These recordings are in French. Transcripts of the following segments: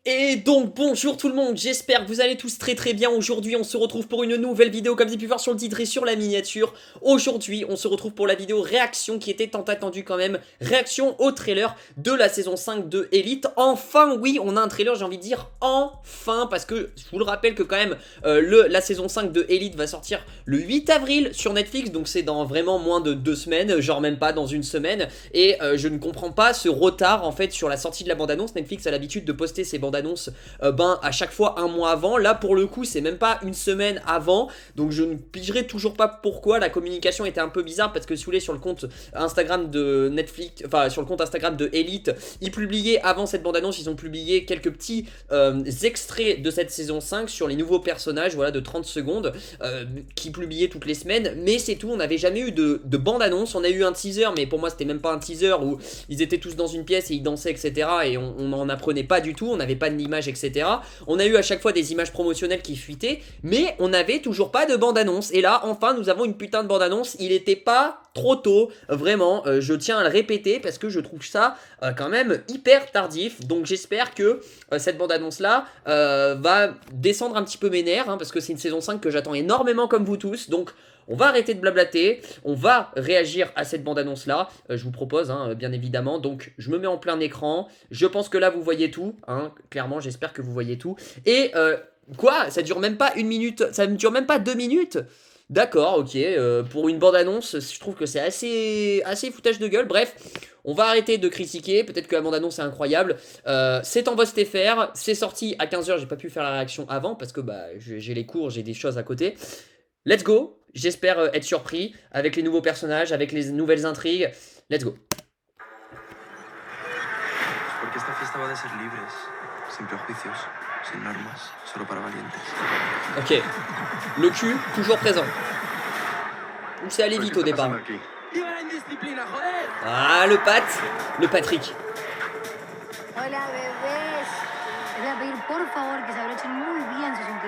Et donc bonjour tout le monde, j'espère que vous allez tous très bien. Aujourd'hui on se retrouve pour une nouvelle vidéo comme vous avez pu voir sur le titre et sur la miniature. Aujourd'hui on se retrouve pour la vidéo réaction qui était tant attendue quand même. Réaction au trailer de la saison 5 de Elite. Enfin oui, on a un trailer, j'ai envie de dire enfin, parce que je vous le rappelle que quand même la saison 5 de Elite va sortir le 8 avril sur Netflix. Donc c'est dans vraiment moins de 2 semaines, genre même pas dans une semaine. Et je ne comprends pas ce retard en fait sur la sortie de la bande-annonce. Netflix a l'habitude de poster ses bandes annonce à chaque fois un mois avant. Là pour le coup c'est même pas une semaine avant, donc je ne pigerai toujours pas pourquoi. La communication était un peu bizarre parce que si vous voulez, sur le compte Instagram de Netflix, enfin sur le compte Instagram de Elite, ils publiaient avant cette bande annonce, ils ont publié quelques petits extraits de cette saison 5 sur les nouveaux personnages, voilà, de 30 secondes qui publiaient toutes les semaines, mais c'est tout. On n'avait jamais eu de bande annonce. On a eu un teaser, mais pour moi c'était même pas un teaser, où ils étaient tous dans une pièce et ils dansaient, etc., et on n'en apprenait pas du tout. On n'avait pas d'image, etc. On a eu à chaque fois des images promotionnelles qui fuitaient, mais on n'avait toujours pas de bande-annonce. Et là, enfin, nous avons une putain de bande-annonce. Il était pas trop tôt, vraiment. Je tiens à le répéter parce que je trouve ça quand même hyper tardif. Donc j'espère que cette bande-annonce-là va descendre un petit peu mes nerfs, hein, parce que c'est une saison 5 que j'attends énormément comme vous tous. Donc on va arrêter de blablater, on va réagir à cette bande-annonce là, je vous propose, hein, bien évidemment. Donc je me mets en plein écran, je pense que là vous voyez tout, hein, clairement j'espère que vous voyez tout. Et quoi, ça dure même pas une minute, ça ne dure même pas 2 minutes. D'accord, ok, pour une bande-annonce, je trouve que c'est assez foutage de gueule. Bref, on va arrêter de critiquer, peut-être que la bande-annonce est incroyable. C'est en post FR, c'est sorti à 15 h, j'ai pas pu faire la réaction avant parce que bah, j'ai les cours, j'ai des choses à côté. Let's go, j'espère être surpris avec les nouveaux personnages, avec les nouvelles intrigues. Let's go. Porque esta fiesta va de ser libres, sin prejuicios, sin normas, solo para valientes. Ok, le cul, toujours présent. Ou c'est allé vite au départ. Ah, le Patrick.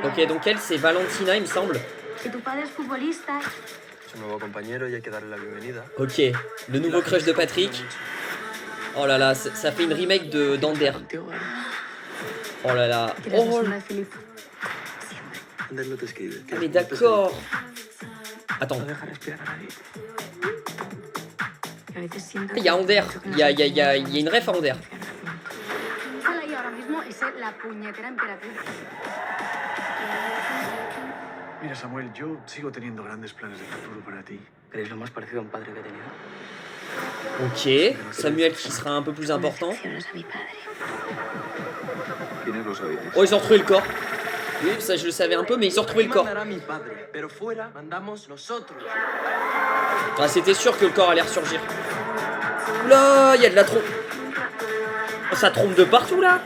Ok, donc elle, c'est Valentina, il me semble. Ok, le nouveau crush de Patrick. Oh là là, ça fait une remake de d'Ander. Oh là là. Oh. Ah mais d'accord. Attends. Il y a Ander. Il y a une ref à Ander. Mira, Samuel, yo sigo teniendo grandes planes de futuro para ti. Eres lo más parecido a un padre que he tenido. Ok, Samuel qui sera un peu plus important. Oh, ils ont retrouvé le corps. Oui, ça je le savais un peu, mais ils ont retrouvé le corps. Ah, c'était sûr que le corps allait ressurgir. Oula, il y a de la trompe. Oh, ça trompe de partout là.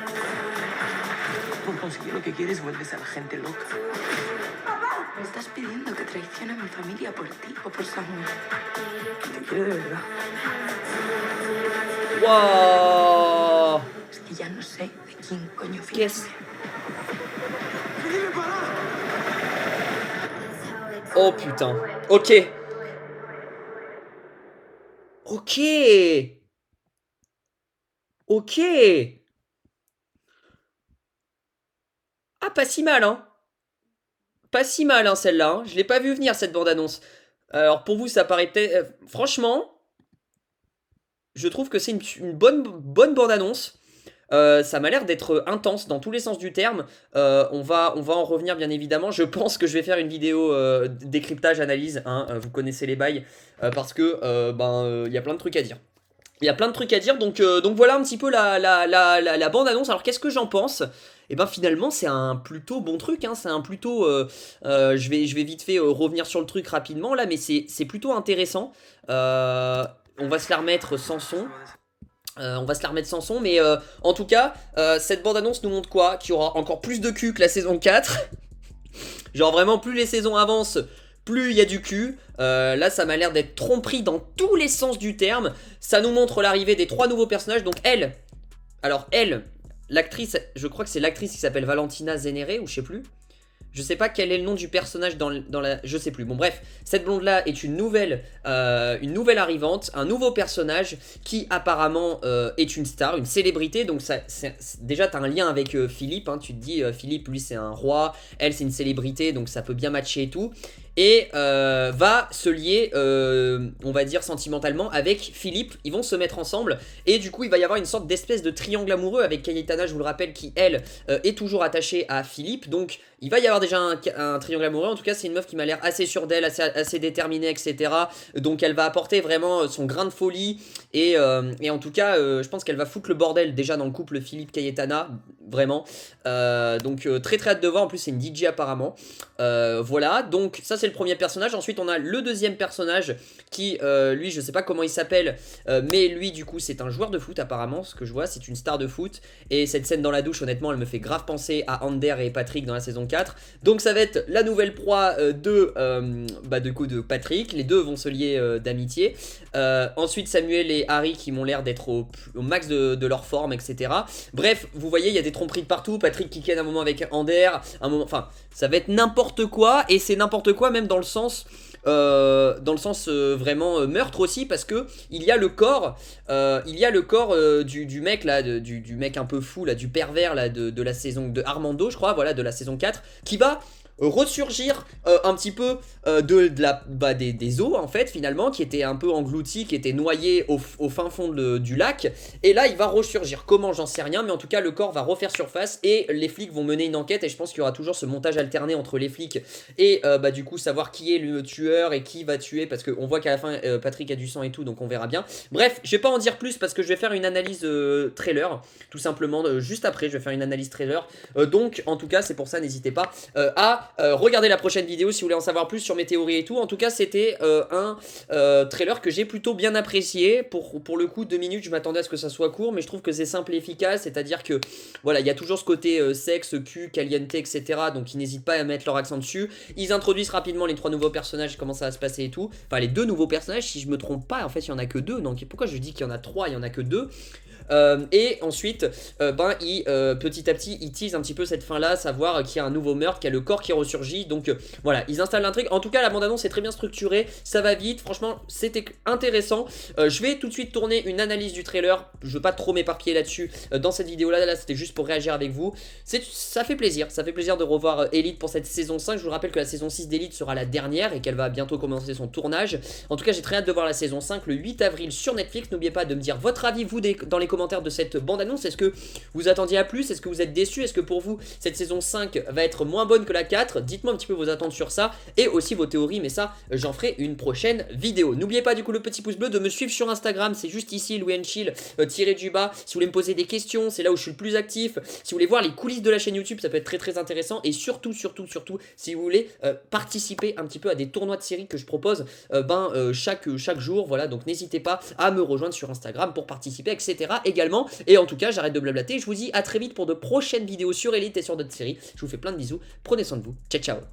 ¿Me estás pidiendo que traicione a mi familia por ti o por Samuel? Te quiero de verdad. Wow. Es que ya no sé de quién coño Qu'est-ce? fiarme. Oh putain. Ok. Ok. Ok. Ah, pas si mal, hein. Pas si mal, hein, celle-là. Hein. Je l'ai pas vu venir, cette bande-annonce. Alors, pour vous, ça paraît peut-être... franchement, je trouve que c'est une bonne bande-annonce. Ça m'a l'air d'être intense dans tous les sens du terme. On va en revenir, bien évidemment. Je pense que je vais faire une vidéo décryptage, analyse. Hein, vous connaissez les bails. Parce que, y a plein de trucs à dire. Il y a plein de trucs à dire, donc voilà un petit peu la bande-annonce. Alors qu'est-ce que j'en pense? Et ben finalement c'est un plutôt bon truc, hein. C'est un plutôt... je vais vite fait revenir sur le truc rapidement là, mais c'est plutôt intéressant. On va se la remettre sans son. Mais en tout cas, cette bande-annonce nous montre quoi? Qu'il y aura encore plus de cul que la saison 4. Genre vraiment, plus les saisons avancent, plus il y a du cul. Là ça m'a l'air d'être tromperie dans tous les sens du terme. Ça nous montre l'arrivée des 3 nouveaux personnages. Donc elle, l'actrice, je crois que c'est l'actrice qui s'appelle Valentina Zenere ou je sais plus. Je sais pas quel est le nom du personnage dans la... Je sais plus. Bon bref, cette blonde là est une nouvelle arrivante, un nouveau personnage qui apparemment est une star, une célébrité. Donc ça, déjà t'as un lien avec Philippe, hein, tu te dis Philippe lui c'est un roi, elle c'est une célébrité, donc ça peut bien matcher et tout. Et va se lier, on va dire sentimentalement, avec Philippe. Ils vont se mettre ensemble et du coup il va y avoir une sorte d'espèce de triangle amoureux avec Cayetana, je vous le rappelle, qui elle est toujours attachée à Philippe. Donc il va y avoir déjà un triangle amoureux. En tout cas c'est une meuf qui m'a l'air assez sûre d'elle, assez déterminée, etc. Donc elle va apporter vraiment son grain de folie. Et en tout cas je pense qu'elle va foutre le bordel déjà dans le couple Philippe-Cayetana. Vraiment. Donc très très hâte de voir. En plus c'est une DJ apparemment. Voilà, donc ça c'est le premier personnage. Ensuite on a le deuxième personnage qui lui je sais pas comment il s'appelle, mais lui du coup c'est un joueur de foot apparemment. Ce que je vois c'est une star de foot. Et cette scène dans la douche honnêtement elle me fait grave penser à Ander et Patrick dans la saison 4. Donc ça va être la nouvelle proie de Patrick. Les deux vont se lier d'amitié. Ensuite Samuel et Harry qui m'ont l'air d'être au max de leur forme, etc. Bref, vous voyez il y a des tromperies de partout. Patrick qui ken un moment avec Ander, un moment, enfin ça va être n'importe quoi. Et c'est n'importe quoi même dans le sens vraiment meurtre aussi, parce que il y a le corps du mec là, du mec un peu fou là, du pervers là de la saison de Armando je crois, voilà, de la saison 4, qui va ressurgir un petit peu des eaux en fait finalement, qui étaient un peu engloutis, qui étaient noyés au fin fond du lac. Et là il va ressurgir, comment j'en sais rien, mais en tout cas le corps va refaire surface et les flics vont mener une enquête. Et je pense qu'il y aura toujours ce montage alterné entre les flics et du coup savoir qui est le tueur et qui va tuer, parce qu'on voit qu'à la fin Patrick a du sang et tout, donc on verra bien. Bref, je vais pas en dire plus parce que je vais faire une analyse trailer tout simplement, juste après je vais faire une analyse trailer. Donc en tout cas c'est pour ça, n'hésitez pas à regardez la prochaine vidéo si vous voulez en savoir plus sur mes théories et tout. En tout cas c'était un trailer que j'ai plutôt bien apprécié. Pour le coup 2 minutes, je m'attendais à ce que ça soit court, mais je trouve que c'est simple et efficace. C'est à dire que voilà, il y a toujours ce côté sexe, cul, caliente, etc. Donc ils n'hésitent pas à mettre leur accent dessus. Ils introduisent rapidement les 3 nouveaux personnages, comment ça va se passer et tout. Enfin les 2 nouveaux personnages si je me trompe pas, en fait il y en a que 2. Donc pourquoi je dis qu'il y en a 3, il y en a que 2. Et ensuite petit à petit ils teasent un petit peu cette fin là, savoir qu'il y a un nouveau meurtre, qu'il y a le corps qui ressurgit. Donc voilà, ils installent l'intrigue. En tout cas la bande annonce est très bien structurée, ça va vite, franchement c'était intéressant. Je vais tout de suite tourner une analyse du trailer, je veux pas trop m'éparpiller là-dessus dans cette vidéo là c'était juste pour réagir avec vous. Ça fait plaisir de revoir Elite pour cette saison 5. Je vous rappelle que la saison 6 d'Elite sera la dernière et qu'elle va bientôt commencer son tournage. En tout cas j'ai très hâte de voir la saison 5 le 8 avril sur Netflix. N'oubliez pas de me dire votre avis vous dans les commentaires de cette bande annonce. Est-ce que vous attendiez à plus? Est-ce que vous êtes déçus? Est-ce que pour vous cette saison 5 va être moins bonne que la 4? Dites-moi un petit peu vos attentes sur ça et aussi vos théories, mais ça j'en ferai une prochaine vidéo. N'oubliez pas du coup le petit pouce bleu, de me suivre sur Instagram, c'est juste ici louis&chill tiré du bas. Si vous voulez me poser des questions, c'est là où je suis le plus actif. Si vous voulez voir les coulisses de la chaîne YouTube, ça peut être très très intéressant. Et surtout si vous voulez participer un petit peu à des tournois de séries que je propose chaque jour, voilà. Donc n'hésitez pas à me rejoindre sur Instagram pour participer, etc. également. Et en tout cas j'arrête de blablater, je vous dis à très vite pour de prochaines vidéos sur Elite et sur d'autres séries. Je vous fais plein de bisous, prenez soin de vous, ciao ciao.